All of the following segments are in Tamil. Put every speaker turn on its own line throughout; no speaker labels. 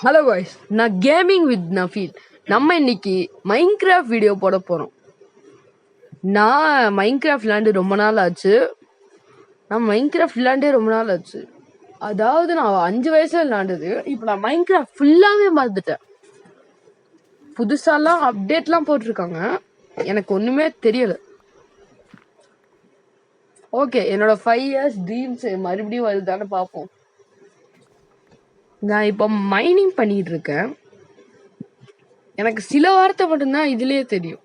ஹலோ காய்ஸ், நான் கேமிங் வித் நஃபீல். நம்ம இன்னைக்கு மைன்கிராஃப்ட் வீடியோ போட போகிறோம். நான் மைன்கிராஃப்ட் விளாண்டு ரொம்ப நாள் ஆச்சு. அதாவது நான் 5 வயசுல விளாண்டது. இப்போ நான் மைன்கிராஃப்ட் ஃபுல்லாகவே மறந்துட்டேன். புதுசாலாம் அப்டேட்லாம் போட்டிருக்காங்க, எனக்கு ஒன்றுமே தெரியல. ஓகே, என்னோட 5 இயர்ஸ் ட்ரீம்ஸ் மறுபடியும் வருதான்னு பார்ப்போம். நான் இப்போ மைனிங் பண்ணிட்டு இருக்கேன். எனக்கு சில வார்த்தை மட்டும்தான் இதுலயே தெரியும்.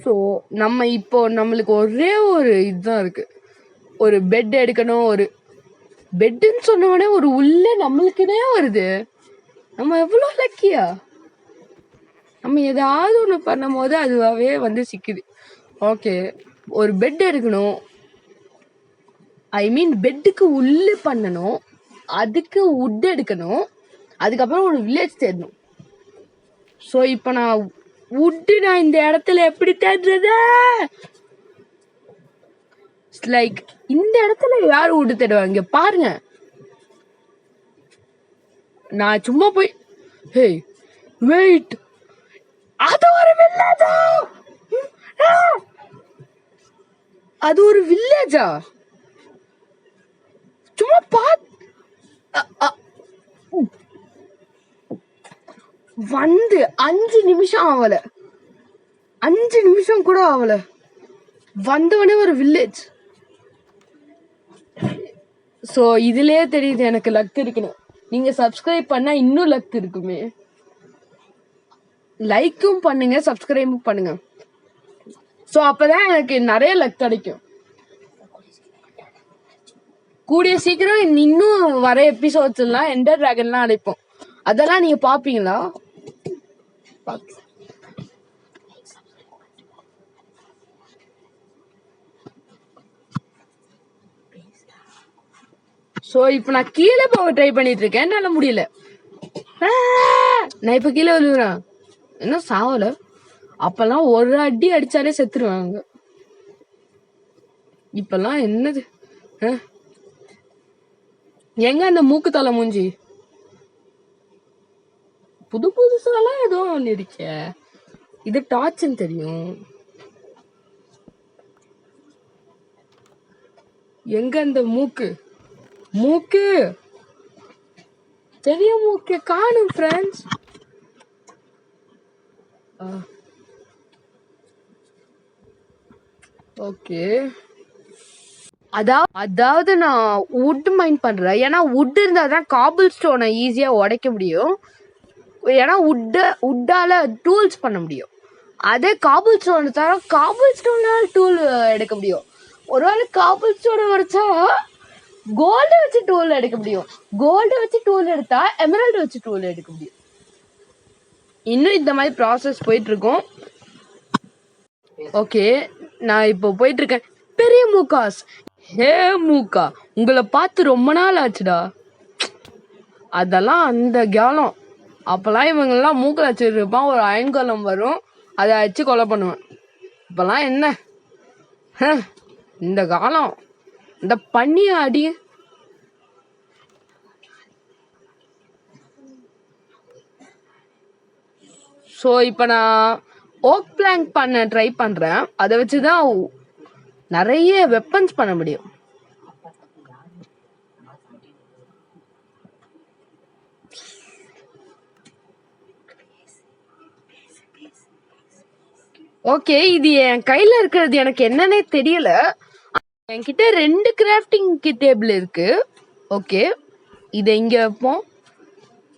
ஸோ நம்ம இப்போ நம்மளுக்கு ஒரே ஒரு இதுதான் இருக்கு. ஒரு பெட் எடுக்கணும். ஒரு பெட்டுன்னு சொன்னோடனே ஒரு உள்ள நம்மளுக்குனே வருது. நம்ம எவ்வளோ லக்கியா. நம்ம ஏதாவது ஒன்று பண்ணும் போது அதுவாகவே வந்து சிக்குது. ஓகே, ஒரு பெட் எடுக்கணும். பெட்டுக்கு உள்ள பண்ணணும். அதுக்கு உட் எடுக்கணும். அதுக்கப்புறம் ஒரு வில்லேஜ் தேடணும். ஸோ இப்போ நான் இந்த இடத்துல எப்படி தேடுறது? லைக் இந்த இடத்துல யாரும் உட்டு தேடுவாங்க பாருங்க. நான் சும்மா போய் வெயிட், அது ஒரு வில்லேஜா? அது ஒரு வில்லேஜா? சும்மா வந்து 5 நிமிஷம் ஆகல, 5 நிமிஷம் கூட ஆகல, வந்தவனே ஒரு வில்லேஜ். ஸோ இதுலயே தெரியுது எனக்கு லக் இருக்குன்னு. நீங்க சப்ஸ்கிரைப் பண்ணா இன்னும் லக் இருக்குமே. லைக்கும் பண்ணுங்க, சப்ஸ்கிரைபும் பண்ணுங்க. ஸோ அப்பதான் எனக்கு நிறைய லக் கிடைக்கும். கூடிய சீக்கிரம் இன்னும் வர எபிசோட்ஸ் எல்லாம் எண்டர் டிராகன்லாம் அடைப்போம். அதெல்லாம் நீங்க பாப்பீங்களா? ஸோ இப்போ நான் கீழே போக ட்ரை பண்ணிட்டு இருக்கேன், என்னால முடியல. நான் இப்ப கீழே விழுவுறேன், என்ன சாவல. அப்பெல்லாம் ஒரு அடி அடிச்சாலே செத்துருவாங்க. இப்பெல்லாம் என்னது? எங்க அந்த மூக்கு தலை மூஞ்சி? புதுசாலாம் ஏதோ ஒண்ணு இருக்க. இது டார்ச்னு தெரியும். எங்க அந்த மூக்கு பெரிய மூக்கு காணும் ஃப்ரெண்ட்ஸ். ஓகே, அதாவது நான் வுட் மைன் பண்றேன். ஏன்னா வுட் இருந்தாதான் காபிள் ஸ்டோனை ஈஸியா உடைக்க முடியும். ஏன்னா வுட்டால டூல்ஸ் பண்ண முடியும். அதே காபிள் ஸ்டோன் தவிர காபிள் ஸ்டோனால டூல் எடுக்க முடியும். ஒருவேளை காபிள் ஸ்டோனை உடைச்சா கோல்டு வச்சு டூல் எடுக்க முடியும். கோல்டு வச்சு டூல் எடுத்தா எமரல்டு வச்சு டூல் எடுக்க முடியும். இன்னும் இந்த மாதிரி ப்ராசஸ் போயிட்டு இருக்கும். ஓகே, நான் இப்போ போயிட்டு இருக்கேன். பெரிய மூக்காஸ், மூக்கா, உங்களை பார்த்து ரொம்ப நாள் ஆச்சுடா. அதெல்லாம் அந்த காலம். அப்பெல்லாம் இவங்கெல்லாம் மூக்கில் வச்சிருப்பான். ஒரு அயங்கலம் வரும், அதை வச்சு கொலை பண்ணுவேன். இப்பெல்லாம் என்ன இந்த காலம், இந்த பண்ணிய அடி. ஸோ இப்போ நான் ஓக் பிளாங்க் பண்ண ட்ரை பண்றேன். அதை வச்சுதான் நிறைய வெப்பன்ஸ் பண்ண முடியும். ஓகே, இது என் கையில இருக்கிறது எனக்கு என்னன்னே தெரியல. என்கிட்ட 2 கிராஃப்டிங் டேபிள் இருக்கு. ஓகே, இதை இங்க வைப்போம்.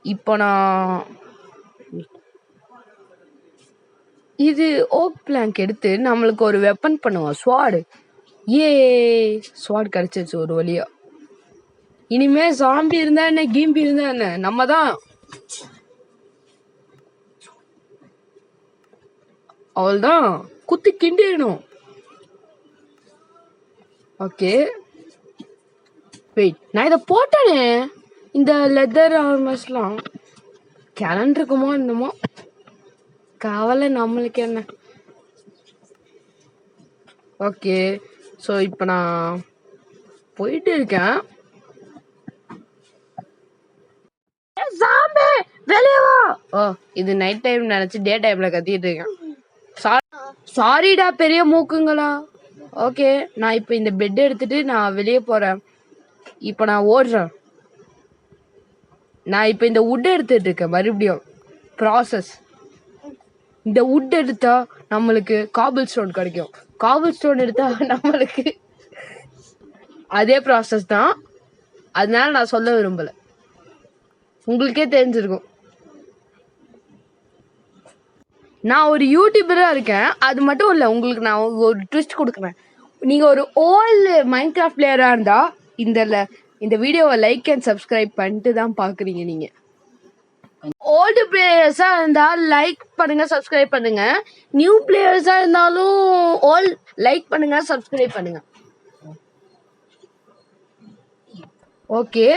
இப்போ நான் இது ஓக் பிளாங்க் எடுத்து நம்மளுக்கு ஒரு வெப்பன் பண்ணுவோம். ஸ்வாடு. ஸ்வாட் கிடைச்சிருச்சு ஒரு வழியா. இனிமே சாம்பி இருந்தா என்ன, கீம்பி இருந்தா என்ன, நம்ம தான். அவள்தான் குத்தி கிண்டிடணும். ஓகே, வெயிட், நான் இதை போட்டேனே. இந்த லெதர் ஆர்மர்ஸ்லாம் கேலண்டர் இருக்குமோ என்னமோ, கவலை நம்மளுக்கு என்ன. ஓகே. ஸோ இப்போ நான் போயிட்டு இருக்கேன். சாம்பே வெளியே வா. ஓ, இது நைட் டைம் நினைச்சு டே டைம்ல கத்திட்டு இருக்கேன். சாரிடா பெரிய மூக்குங்களா. ஓகே, நான் இப்போ இந்த பெட் எடுத்துட்டு நான் வெளியே போறேன். இப்போ நான் ஓடுறேன். நான் இப்போ இந்த வுட் எடுத்துட்டு இருக்கேன். மறுபடியும் ப்ராசஸ். இந்த வுட் எடுத்தா நம்மளுக்கு காபிள் ஸ்டோன் கிடைக்கும். காபிள் ஸ்டோன் எடுத்தா நம்மளுக்கு அதே ப்ராசஸ் தான். அதனால நான் சொல்ல விரும்பல, உங்களுக்கே தெரிஞ்சிருக்கும். நான் ஒரு யூடியூபரா இருக்கேன். அது மட்டும் இல்லை, உங்களுக்கு நான் ஒரு ட்விஸ்ட் கொடுக்குறேன். நீங்க ஒரு ஓல்டு மைண்ட் கிராஃப்ட் பிளேயரா இருந்தா இந்த வீடியோவை லைக் அண்ட் சப்ஸ்கிரைப் பண்ணிட்டு தான் பாக்குறீங்க. நீங்க ஓல்டு பிளேயர்ஸா இருந்தா லைக் பண்ணுங்க, சப்ஸ்கிரைப் பண்ணுங்க. நியூ பிளேயர்ஸா இருந்தாலும் லைக் பண்ணுங்க, சப்ஸ்கிரைப் பண்ணுங்க. ஓகே,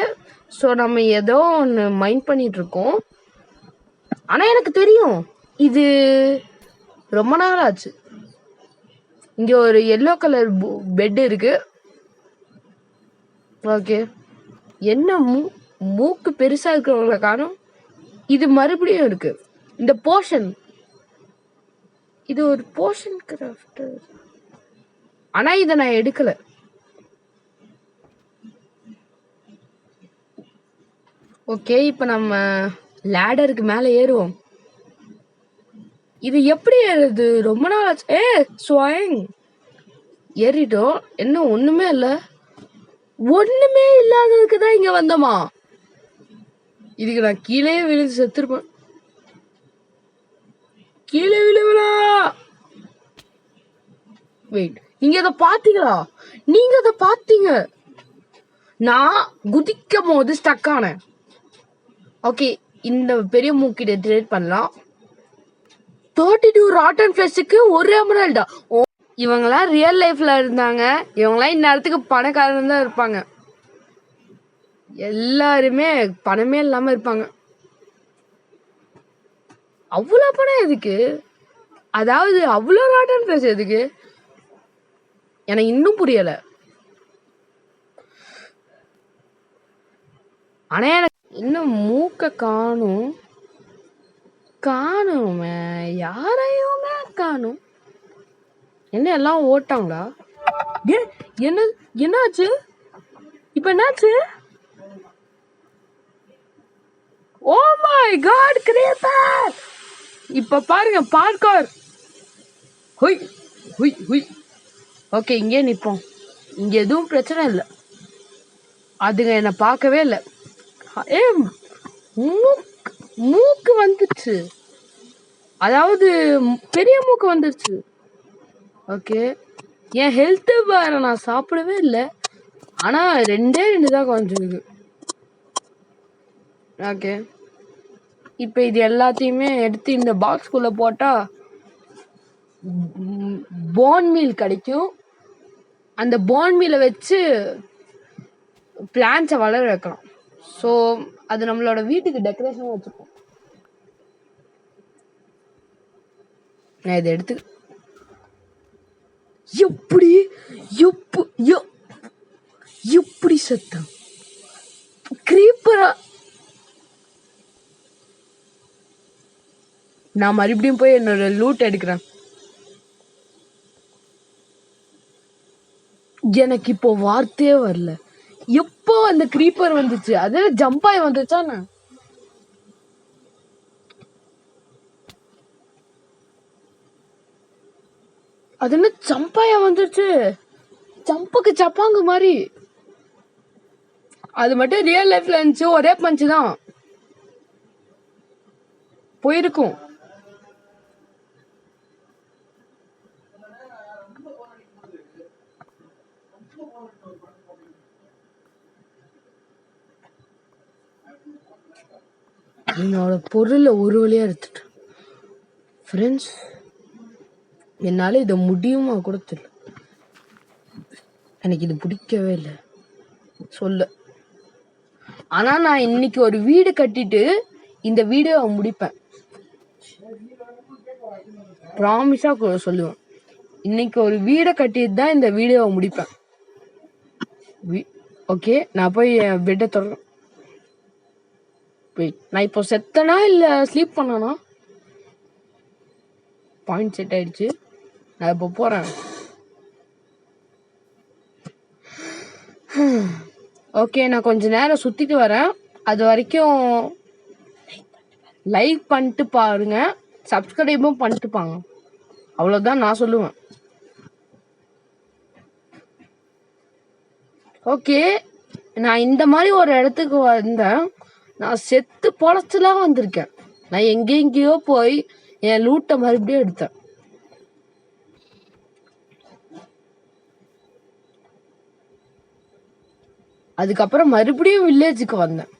ஸோ நம்ம ஏதோ ஒன்று மைண்ட் பண்ணிட்டு இருக்கோம். ஆனா எனக்கு தெரியும் இது ரொம்ப நாள் ஆச்சு. இங்க ஒரு எல்லோ கலர் பெட் இருக்கு. ஓகே, என்ன மூக்கு பெருசா இருக்கிறவங்கள காணும். இது மறுபடியும் இருக்கு இந்த போர்ஷன். இது ஒரு போர்ஷன் கிராஃப்ட். ஆனா இதை நான் எடுக்கல. ஓகே, இப்ப நம்ம லேடருக்கு மேல ஏறுவோம். இது எப்படி ஏறுது? ரொம்ப நாள் ஆச்சு. ஸ்வாயிங் ஏறிட்டோம். என்ன ஒண்ணுமே இல்ல. ஒண்ணுமே இல்லாததுக்கு தான் இங்க வந்தோமா? இதுக்கு நான் கீழே விழுந்து செத்துருப்பேன். கீழே விழுவலா. வெயிட், நீங்க அதை பாத்தீங்களா? நீங்க அதை பாத்தீங்க. நான் குதிக்கும் போது ஸ்டக் ஆனேன். ஓகே, இந்த பெரிய மூக்கிட்ட ட்ரேட் பண்ணலாம். 32 ராட்டன் ஃபிளஷ்க்கு ஒரு எமரல்டா. இவங்கெல்லாம் ரியல் லைஃப்ல இருந்தாங்க. இவங்கெல்லாம் இந்நேரத்துக்கு பணக்காரன் தான் இருப்பாங்க. எல்லாருமே பணமே இல்லாம இருப்பாங்க. அவ்வளவு பணம் எதுக்கு? அதாவது அவ்வளவு ராட்டன் ஃபிளஷ் எதுக்கு? எனக்கு இன்னும் புரியல. ஆனா எனக்கு இன்னும் மூக்க காணுமே, யாரையுமே காணும். என்ன எல்லாம் ஓட்டாங்களா? என்னாச்சு இப்ப? என்னாச்சு? Oh my god, creeper! இப்ப பாருங்க, பார்க்கர். ஹுய் ஹுய் ஹுய். ஓகே, இங்கே நிப்போம். இங்க எதுவும் பிரச்சனை இல்லை. அதுங்க என்ன பார்க்கவே இல்லை. மூக்கு வந்துச்சு. அதாவது பெரிய மூக்கு வந்துருச்சு. ஓகே, என் ஹெல்த் வேற நான் சாப்பிடவே இல்லை. ஆனா 2 தான் குறைஞ்சிருக்கு. ஓகே, இப்ப இது எல்லாத்தையுமே எடுத்து இந்த பாக்ஸ்குள்ள போட்டா போன் மீல் கிடைக்கும். அந்த போன் மீலை வச்சு பிளான்ட்ஸை வளர வைக்கலாம். ஸோ அது நம்மளோட வீட்டுக்கு டெக்கரேஷன் வச்சுப்போம். நான் இதை எடுத்து எப்படி சத்தம்? கிரீப்பரா? நான் மறுபடியும் போய் என்னோட லூட் எடுக்கிறேன். எனக்கு இப்போ வார்த்தையே வரல. எப்போ அந்த கிரீப்பர் வந்துச்சு? அது ஜம்ப் ஆகி வந்துச்சா? அது என்ன ஜம்பாயா வந்துருச்சு? ஜம்புக்கு சப்பாங்க மாதிரி. அது மட்டும் ரியல் லைஃப்ல இருந்துச்சு. ஒரே பஞ்சு தான் போயிருக்கும். என்னோட பொருளை ஒரு வழியா எடுத்துட்டேன். ஃப்ரெண்ட்ஸ், என்னால இதை முடியுமா கூட தெரியல. எனக்கு இது பிடிக்கவே இல்லை சொல்ல. ஆனா நான் இன்னைக்கு ஒரு வீடு கட்டிட்டு இந்த வீடியோவை முடிப்பேன். ப்ராமிஸா சொல்லுவேன். இன்னைக்கு ஒரு வீடை கட்டிட்டு தான் இந்த வீடியோவை முடிப்பேன். ஓகே, நான் போய் என் பெட்டை தொடறேன். நான் இப்போ செத்தனா இல்ல ஸ்லீப் பண்ணனா? பாயிண்ட் செட் ஆயிடுச்சு. நான் இப்போ போறேன். ஓகே, நான் கொஞ்ச நேரம் சுத்திட்டு வரேன். அது வரைக்கும் லைக் பண்ணிட்டு பாருங்க, சப்ஸ்கிரைபும் பண்ணிட்டு பாங்க. அவ்வளவுதான் நான் சொல்லுவேன். ஓகே, நான் இந்த மாதிரி ஒரு இடத்துக்கு வந்தேன். நான் செத்து பொழைச்சுலாம் வந்திருக்கேன். நான் எங்கெங்கயோ போய் என் லூட்டை மறுபடியும் எடுத்தேன். அதுக்கப்புறம் மறுபடியும் வில்லேஜுக்கு வந்தேன்.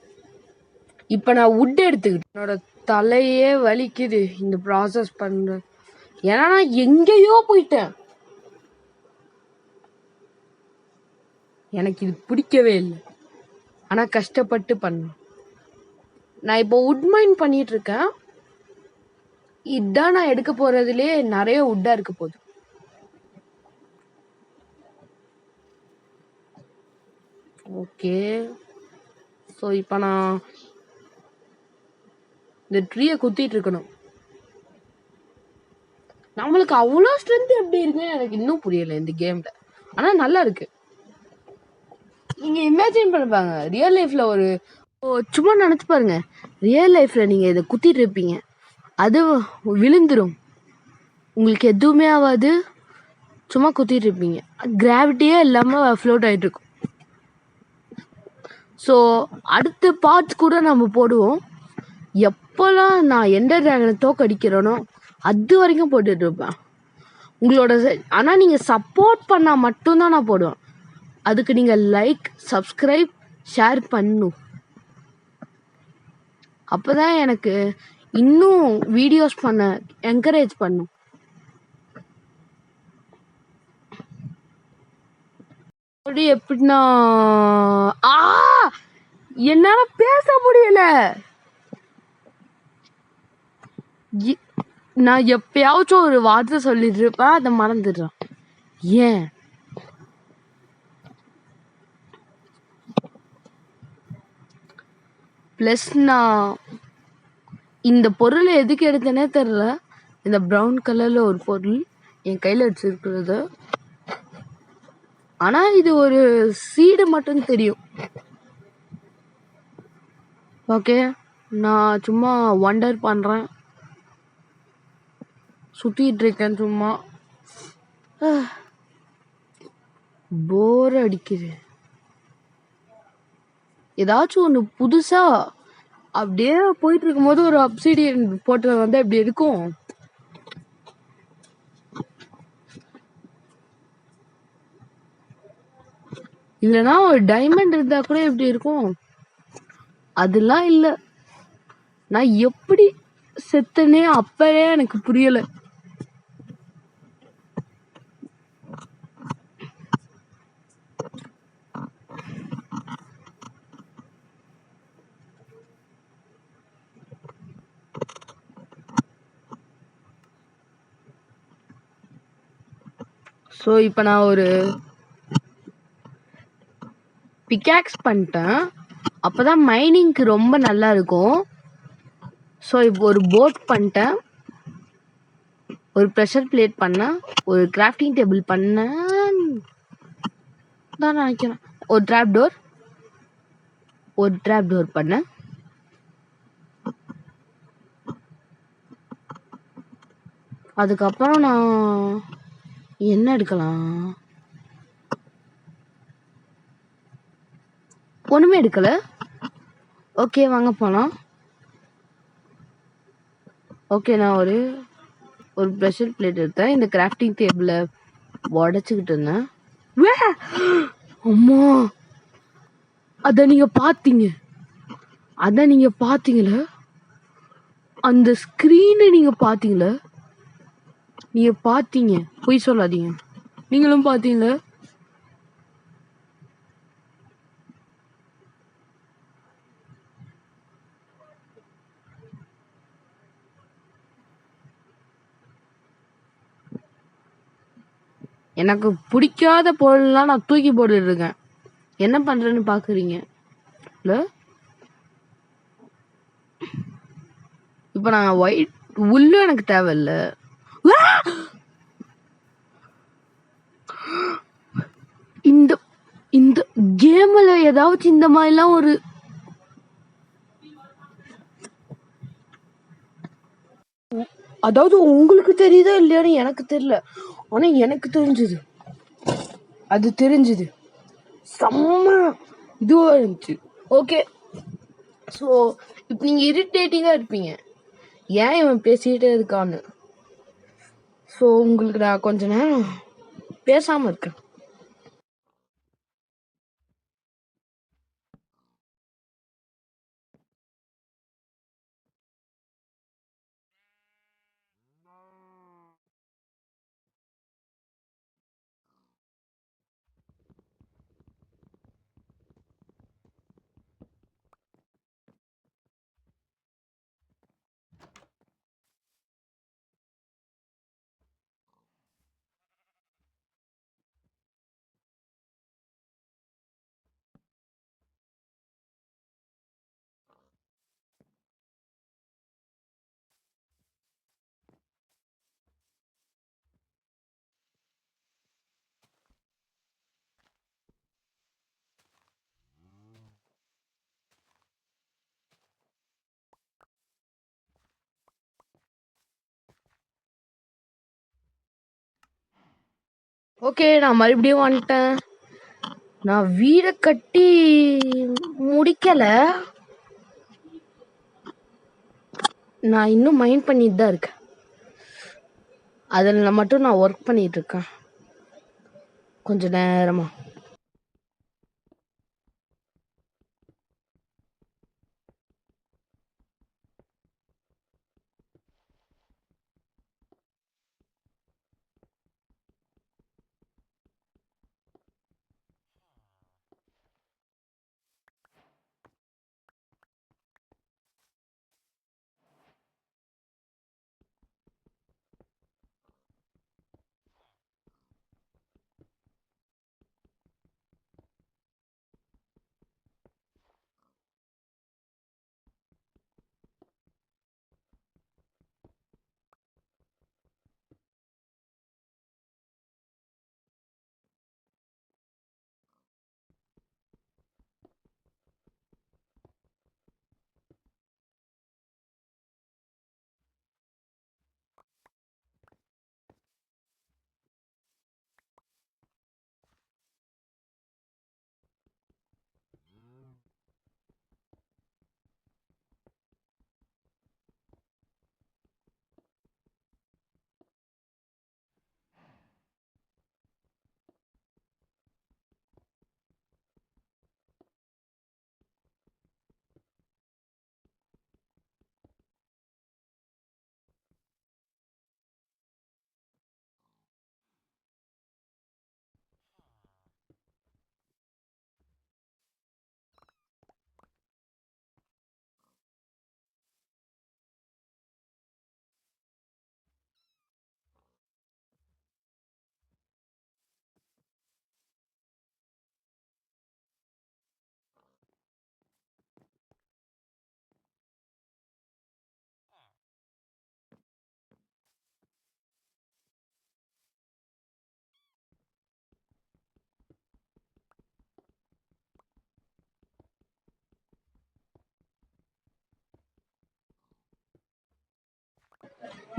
இப்ப நான் வுட் எடுத்துக்கிட்டேன். என்னோட தலையே வலிக்குது இந்த ப்ராசஸ் பண்ற. ஏன்னா நான் எங்கேயோ போயிட்டேன். எனக்கு இது பிடிக்கவே இல்லை. ஆனா கஷ்டப்பட்டு பண்ண. நான் இப்போ வுட் மைன் பண்ணிட்டு இருக்கேன். இதுதான் நான் எடுக்க போறதுலயே நிறைய வுட்டா இருக்க போகுது. ஓகே, ஸோ இப்போ நான் இந்த ட்ரீயை குத்திட்டு இருக்கணும். நம்மளுக்கு அவ்வளோ ஸ்ட்ரென்த் எப்படி இருக்குன்னு எனக்கு இன்னும் புரியல இந்த கேம்ல. ஆனா நல்லா இருக்கு. நீங்க இமேஜின் பண்ணுவாங்க ரியல் லைஃப்ல ஒரு சும்மா நினைச்சு பாருங்க. ரியல் லைஃப்ல நீங்க இதை குத்திட்டு இருப்பீங்க, அது விழுந்துரும், உங்களுக்கு எதுவுமே ஆகாது, சும்மா குத்திட்டு இருப்பீங்க, கிராவிட்டியே இல்லாம ஃப்ளோட் ஆயிட்டு இருக்கும். ஸோ அடுத்த பார்ட்ஸ் கூட நம்ம போடுவோம். எப்போல்லாம் நான் எண்டர் டிராகனை தோக்கடிக்கிறேனோ அது வரைக்கும் போட்டுட்டு இருப்பேன் உங்களோட. ஆனா நீங்க சப்போர்ட் பண்ணா மட்டும்தான் நான் போடுவேன். அதுக்கு நீங்க லைக், சப்ஸ்கிரைப், ஷேர் பண்ணும். அப்பதான் எனக்கு இன்னும் வீடியோஸ் பண்ண என்கரேஜ் பண்ணும். எப்படின்னா என்னால பேச முடியல. நான் எப்பயாச்சும் ஒரு வார்த்தை சொல்லிட்டு இருப்பேன், அதை மறந்துடுறேன். ஏன்? பிளஸ் நான் இந்த பொருளை எதுக்கு எடுத்தேனே தெரியல. இந்த ப்ரௌன் கலர்ல ஒரு பொருள் என் கையில வச்சிருக்கிறது. ஆனா இது ஒரு சீடு மட்டும் தெரியும். ஓகே, நான் சும்மா வண்டர் பண்றேன், சுத்திட்டு இருக்கேன் சும்மா. போர் அடிக்குது. ஏதாச்சும் ஒன்று புதுசா அப்படியே போயிட்டு இருக்கும் போது ஒரு அப்சிடியன் போட்டு வந்து எப்படி இருக்கும். இல்லைன்னா ஒரு டைமண்ட் இருந்தா கூட எப்படி இருக்கும். அதெல்லாம் இல்ல. நான் எப்படி செத்தனே அப்பவே எனக்கு புரியல. ஸோ இப்போ நான் ஒரு பிக்காக்ஸ் பண்ணிட்டேன், அப்பதான் மைனிங்க்கு ரொம்ப நல்லா இருக்கும். ஸோ இப்போ ஒரு போட் பண்ணிட்டேன், ஒரு ப்ரெஷர் பிளேட் பண்ணேன், ஒரு கிராஃப்டிங் டேபிள் பண்ணேன் தான் நினைக்கிறேன், ஒரு ட்ராப் டோர் பண்ணேன். அதுக்கப்புறம் நான் என்ன எடுக்கலாம்? ஒண்ணுமே எடுக்கல. ஓகே, வாங்க போலாம். ஓகே, நான் ஒரு ப்ரெஷர் பிளேட் எடுத்தேன். இந்த கிராஃப்டிங் டேபிள உடைச்சுக்கிட்டு இருந்தேன். அம்மா, அத நீங்க பாத்தீங்களா? அந்த ஸ்கிரீனை நீங்க பாத்தீங்க, பொய் சொல்லாதீங்க. நீங்களும் பாத்தீங்களா? எனக்கு பிடிக்காத பொருள்லாம் நான் தூக்கி போட்டுட்டு இருக்கேன். என்ன பண்றேன்னு பாக்குறீங்க இல்ல? இப்ப நான் ஒயிட் உள்ளும் எனக்கு தேவையில்ல. இந்த இந்த கேம்ல ஏதாச்சும் இந்த மாதிரிலாம் ஒரு அதாவது உங்களுக்கு தெரியுதா இல்லையான்னு எனக்கு தெரியல. ஆனா எனக்கு தெரிஞ்சது, அது தெரிஞ்சது செம்ம இதுவா இருந்துச்சு. ஓகே, ஸோ இப்போ நீங்க இரிட்டேட்டிங்கா இருப்பீங்க, ஏன் இவன் பேசிக்கிட்டே இருக்கான்னு. ஸோ உங்களுக்கு நான் கொஞ்ச நேரம் பேசாம இருக்கேன். ஓகே, நான் மறுபடியும் வந்துட்டேன். நான் வீடை கட்டி முடிக்கல, நான் இன்னும் மைண்ட் பண்ணிட்டு தான் இருக்கேன். அதில் மட்டும் நான் ஒர்க் பண்ணிட்டு இருக்கேன் கொஞ்ச நேரமா.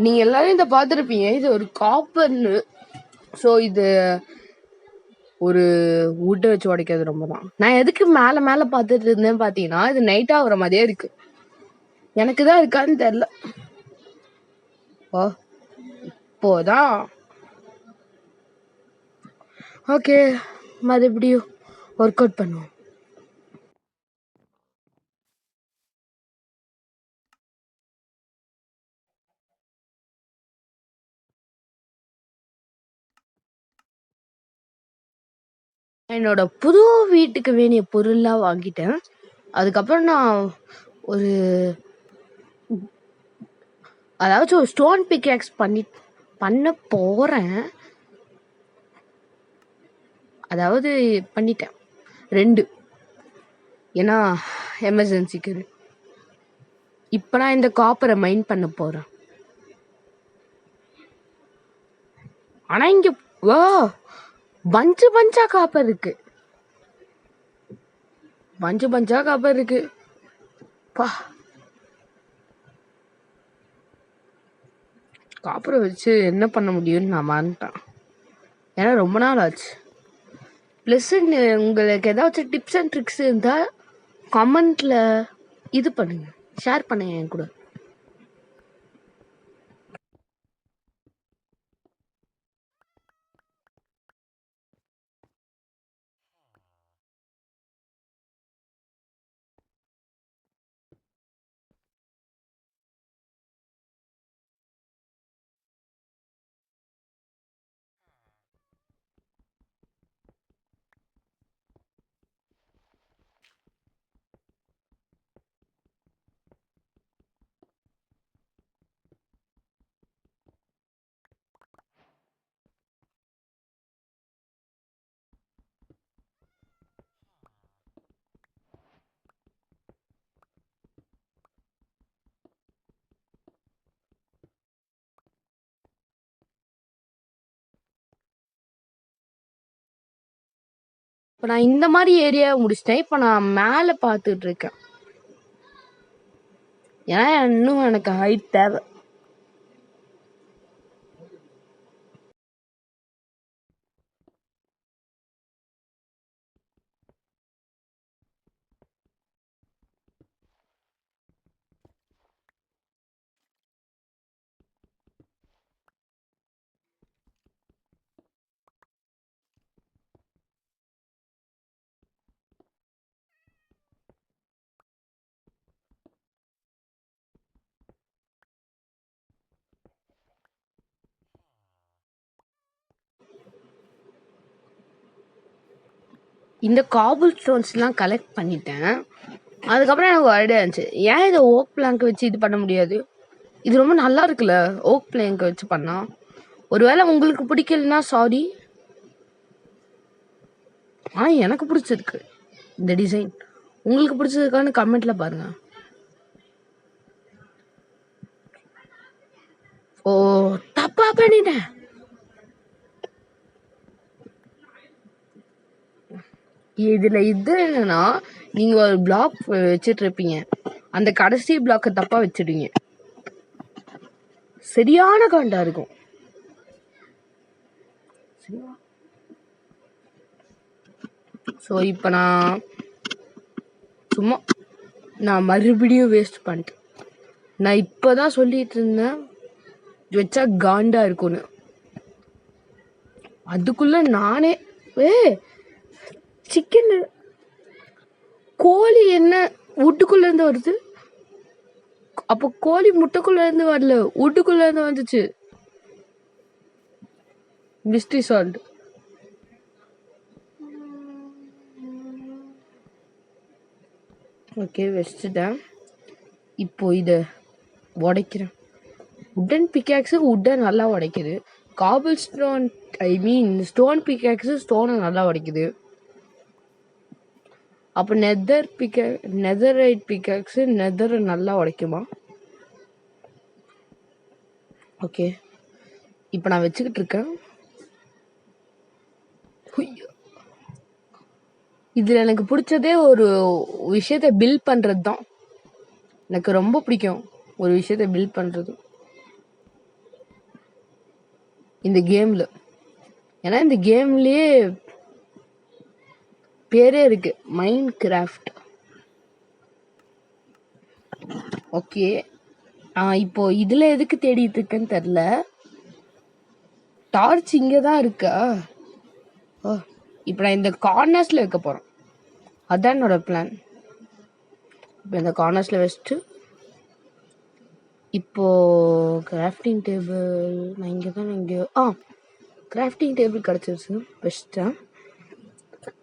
நீங்க எல்லாரும் இதை பார்த்துருப்பீங்க, இது ஒரு காப்பர்னு. ஸோ இது ஒரு வுட்டை வச்சு உடைக்கிறது ரொம்ப தான். நான் எதுக்கு மேலே மேலே பார்த்துட்டு இருந்தேன் பார்த்தீங்கன்னா, இது நைட் ஆகுற மாதிரியே இருக்கு. எனக்கு தான் இருக்கான்னு தெரியல. ஓ, இப்போதான். ஓகே, மறுபடியும் ஒர்க் அவுட் பண்ணுவோம். என்னோட புது வீட்டுக்கு வேண்டிய பொருள்லாம் வாங்கிட்டேன். அதுக்கப்புறம் நான் ஒரு அதாச்சும் ஒரு ஸ்டோன் பிக்கேக்ஸ் பண்ண போறேன். அதாவது பண்ணிட்டேன் 2. ஏன்னா எமர்ஜென்சிக்கு. இப்போ நான் இந்த காப்பரை மைன் பண்ண போகிறேன். ஆனால் இங்கே வா பஞ்சா காப்பர் இருக்கு. பஞ்சா காப்பர் இருக்கு. பா காப்பரை வச்சு என்ன பண்ண முடியும்னு நான் மறந்துட்டேன். ஏன்னா ரொம்ப நாள் ஆச்சு. ப்ளஸ் உங்களுக்கு ஏதாச்சும் டிப்ஸ் அண்ட் ட்ரிக்ஸ் இருந்தால் கமெண்ட்ல இது பண்ணுங்க, ஷேர் பண்ணுங்க என் கூட. இப்போ நான் இந்த மாதிரி ஏரியாவை முடிச்சிட்டேன். இப்போ நான் மேலே பார்த்துட்டு இருக்கேன். ஏன்னா இன்னும் எனக்கு ஹைட் தேவை. இந்த காபிள் ஸ்டோன்ஸ்லாம் கலெக்ட் பண்ணிட்டேன். அதுக்கப்புறம் எனக்கு ஒரு ஐடியா இருந்துச்சு, ஏன் இதை ஓக் பிளாங்க் வச்சு இது பண்ண முடியாது? இது ரொம்ப நல்லா இருக்குல்ல ஓக் பிளாங்க் வச்சு பண்ணா. ஒருவேளை உங்களுக்கு பிடிக்கலன்னா சாரி. எனக்கு பிடிச்சிருக்கு இந்த டிசைன். உங்களுக்கு பிடிச்சதுக்கான கமெண்ட்ல பாருங்க. ஓ தப்பா பண்ணிட்டேன். இதுல இது என்னன்னா, நீங்க ஒரு பிளாக் வச்சிட்டு இருப்பீங்க, அந்த கடைசி பிளாக்க தப்பா வச்சிடுவீங்க. சரியான காண்டா இருக்கும். ஸோ இப்போ நான் மறுபடியும் வேஸ்ட் பண்ணிட்டேன். நான் இப்போதான் சொல்லிட்டு இருந்தேன் வச்சா காண்டா இருக்கும்னு. அதுக்குள்ள நானே சிக்கன் கோழி என்ன வீட்டுக்குள்ள இருந்து வருது? அப்போ கோழி முட்டைக்குள்ள இருந்து வரல, வீட்டுக்குள்ள இருந்து வந்துச்சு. Mystery salt. ஓகே வச்சுட்டேன். இப்போ இதை உடைக்கிறேன். உட்டன் பிக்காக்ஸு உட்டை நல்லா உடைக்குது. காபிள் ஸ்டோன் ஸ்டோன் பிக்காக்ஸு ஸ்டோனை நல்லா உடைக்குது. அப்போ நெதரைட் பிக்காக்ஸு நெதரை நல்லா உடைக்குமா? ஓகே இப்போ நான் வச்சுக்கிட்டு இருக்கேன். இதில் எனக்கு பிடிச்சதே ஒரு விஷயத்த பில்ட் பண்ணுறது தான். எனக்கு ரொம்ப பிடிக்கும் ஒரு விஷயத்த பில்ட் பண்ணுறது இந்த கேமில். ஏன்னா இந்த கேம்லேயே பேரே இருக்கு, மைண்ட் கிராஃப்ட். ஓகே இப்போ இதில் எதுக்கு தேடிட்டு இருக்குன்னு தெரில. டார்ச் இங்கே தான் இருக்கா? இப்போ நான் இந்த கார்னர்ஸில் வைக்க போகிறேன். அதான் என்னோட பிளான். இப்போ இந்த கார்னர்ஸில் வச்சுட்டு இப்போ கிராஃப்டிங் டேபிள் நான் இங்கே தான் கிராஃப்டிங் டேபிள் கிடச்சிருச்சு, வச்சுட்டேன்.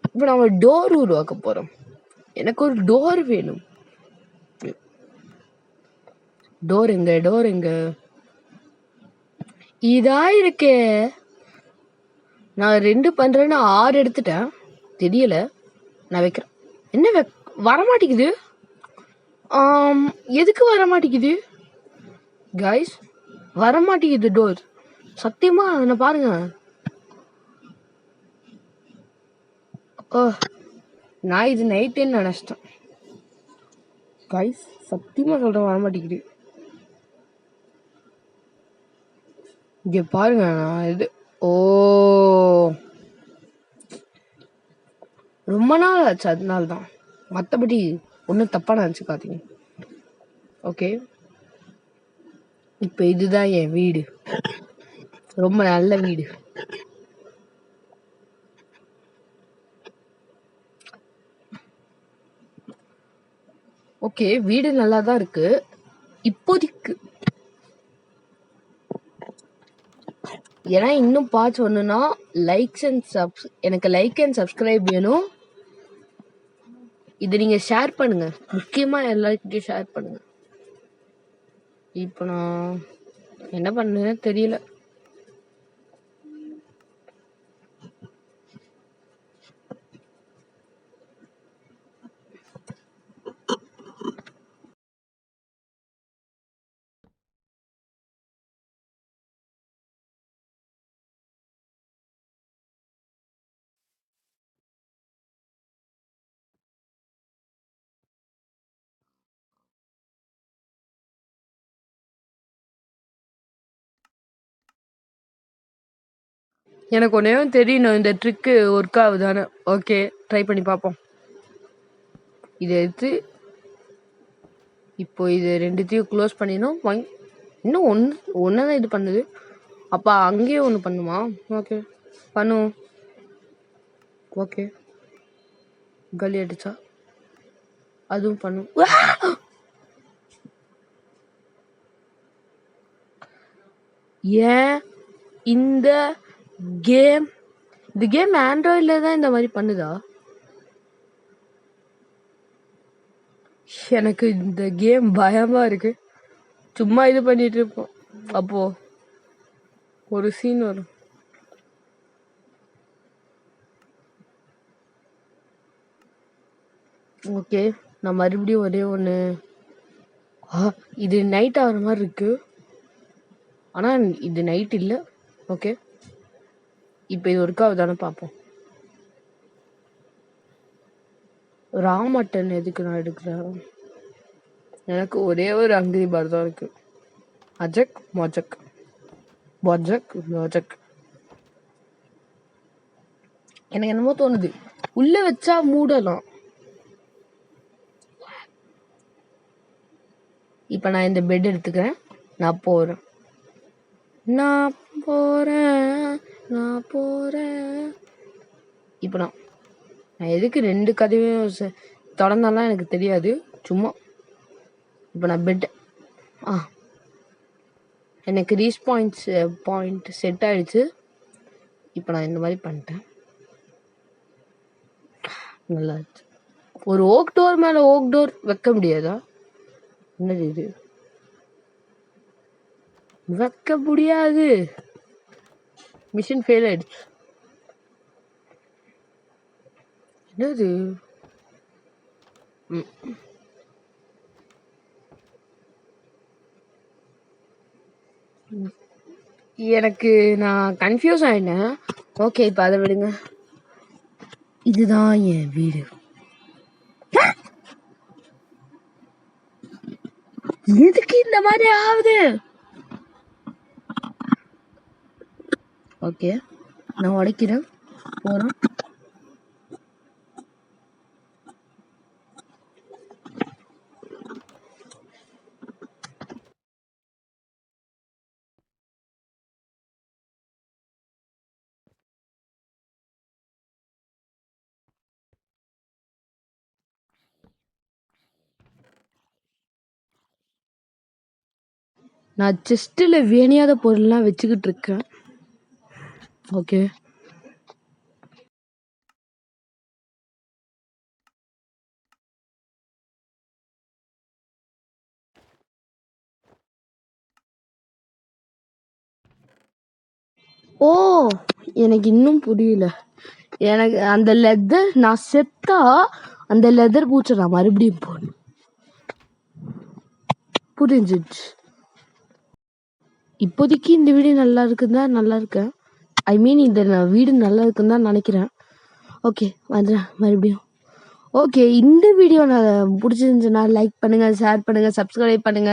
இப்போ நம்ம டோர் உருவாக்க போகிறோம். எனக்கு ஒரு டோர் வேணும். டோர் எங்க இதா இருக்கே. நான் 2 பண்றேன்னு 6 எடுத்துட்டேன். தெரியல. நான் வைக்கிறேன். என்ன வரமாட்டேங்குது. எதுக்கு வரமாட்டேங்குது கைஸ்? வரமாட்டேங்குது டோர். சத்தியமா என்ன பாருங்க. நான் இது நைட்டுன்னு நினைச்சிட்டேன் கைஸ். சத்தியமா சொல்றேன் வரமாட்டேங்குது. இங்க பாருங்க. நான் இது ரொம்ப நாள் ஆச்சு, அதனால தான். மற்றபடி ஒன்றும் தப்பாக நினச்சிக்காதீங்க. ஓகே, இப்போ இதுதான் என் வீடு. ரொம்ப நல்ல வீடு. ஓகே, வீடு நல்லா தான் இருக்கு இப்போதைக்கு. ஏன்னா இன்னும் பார்ட்ஸ் ஒன்றுனா எனக்கு லைக் அண்ட் சப்ஸ்கிரைப் வேணும். இதை நீங்கள் ஷேர் பண்ணுங்க. முக்கியமாக எல்லாருக்கிட்டையும் ஷேர் பண்ணுங்க. இப்போ நான் என்ன பண்ணுன்னு தெரியல. எனக்கு ஒன்றையும் தெரியணும், இந்த ட்ரிக்கு ஒர்க் ஆகுதானு. ஓகே, ட்ரை பண்ணி பார்ப்போம். இதை எடுத்து இப்போ இது ரெண்டுத்தையும் க்ளோஸ் பண்ணிடணும். இன்னும் ஒன்று தான் இது பண்ணுது. அப்போ அங்கேயே ஒன்று பண்ணுமா? ஓகே, பண்ணுவோம். ஓகே, கலி அடிச்சா அதுவும் பண்ணும். ஏன் இந்த கேம் ஆண்ட்ராய்டில் தான் இந்த மாதிரி பண்ணுதா? எனக்கு இந்த கேம் பயமா இருக்கு. சும்மா இது பண்ணிட்டு இருப்போம், அப்போ ஒரு சீன் வரும். ஓகே, நான் மறுபடியும் ஒரே ஒன்று. இது நைட் ஆகிற மாதிரி இருக்கு, ஆனால் இது நைட் இல்லை. ஓகே, இப்போ இது ஒர்க் ஆகுதானே பார்ப்போம். ரா மட்டன் எதுக்கு நான் எடுக்கிறேன்? எனக்கு ஒரே ஒரு அங்கிரி பார் தான் இருக்கு. அஜக் மொஜக் பொஜக் மொஜக். எனக்கு என்னமோ தோணுது, உள்ள வச்சா மூடலாம். இப்போ நான் இந்த பெட் எடுத்துக்கிறேன். நான் போறேன். இப்போ நான் எதுக்கு 2 கதவையும் திறந்தாலாம் எனக்கு தெரியாது, சும்மா. இப்போ நான் பெட் எனக்கு பாயிண்ட் செட் ஆயிடுச்சு. இப்போ நான் இந்த மாதிரி பண்ணிட்டேன். நல்லா இருந்துச்சு. ஒரு ஓக் டோர் மேலே ஓக் டோர் வைக்க முடியாதா? என்னது இது? வைக்க முடியாது. மிஷின் ஃபெயில் ஆயிடுச்சு. என்னது? எனக்கு நான் கன்ஃபியூஸ் ஆயிட்டேன். ஓகே, இப்போ அதை விடுங்க. இதுதான் என் வீடு. எதுக்கு இந்த மாதிரி ஆகுது? ஓகே, நான் உடைக்கிறேன், போறேன். நான் செஸ்ட்டில் வேணியாத பொருள்லாம் வச்சுக்கிட்டு இருக்கேன். ஓகே, ஓ, எனக்கு இன்னும் புரியல. எனக்கு அந்த லெதர் நான் செத்தா அந்த லெதர் பூச்சை நான் மறுபடியும் போடணும். புரிஞ்சிடுச்சு. இப்போதைக்கு இந்த வீடு நல்லா இருக்குன்னு தான் நல்லா இருக்கேன். ஐ மீன் இந்த வீடு நல்லா இருக்குன்னு தான் நினைக்கிறேன். ஓகே, வந்துடுறேன் மறுபடியும். ஓகே, இந்த வீடியோ நான் பிடிச்சிருந்துச்சுன்னா லைக் பண்ணுங்க, ஷேர் பண்ணுங்க, சப்ஸ்கிரைப் பண்ணுங்க.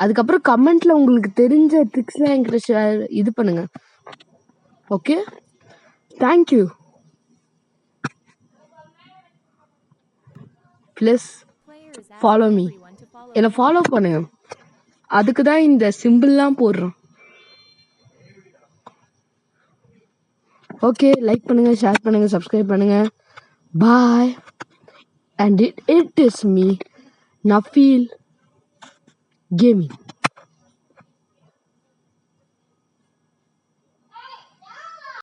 அதுக்கப்புறம் கமெண்ட்ல உங்களுக்கு தெரிஞ்ச ட்ரிக்ஸ்லாம் என்கிட்ட ஷேர் இது பண்ணுங்க. Okay, thank you. Plus follow me, என்னை ஃபாலோ பண்ணுங்க. அதுக்கு தான் இந்த சிம்பிள்லாம் போடுறோம். ஓகே, லைக் பண்ணுங்க, ஷேர் பண்ணுங்க, சப்ஸ்கிரைப் பண்ணுங்க. பாய். And it is me, Nafeel Gaming.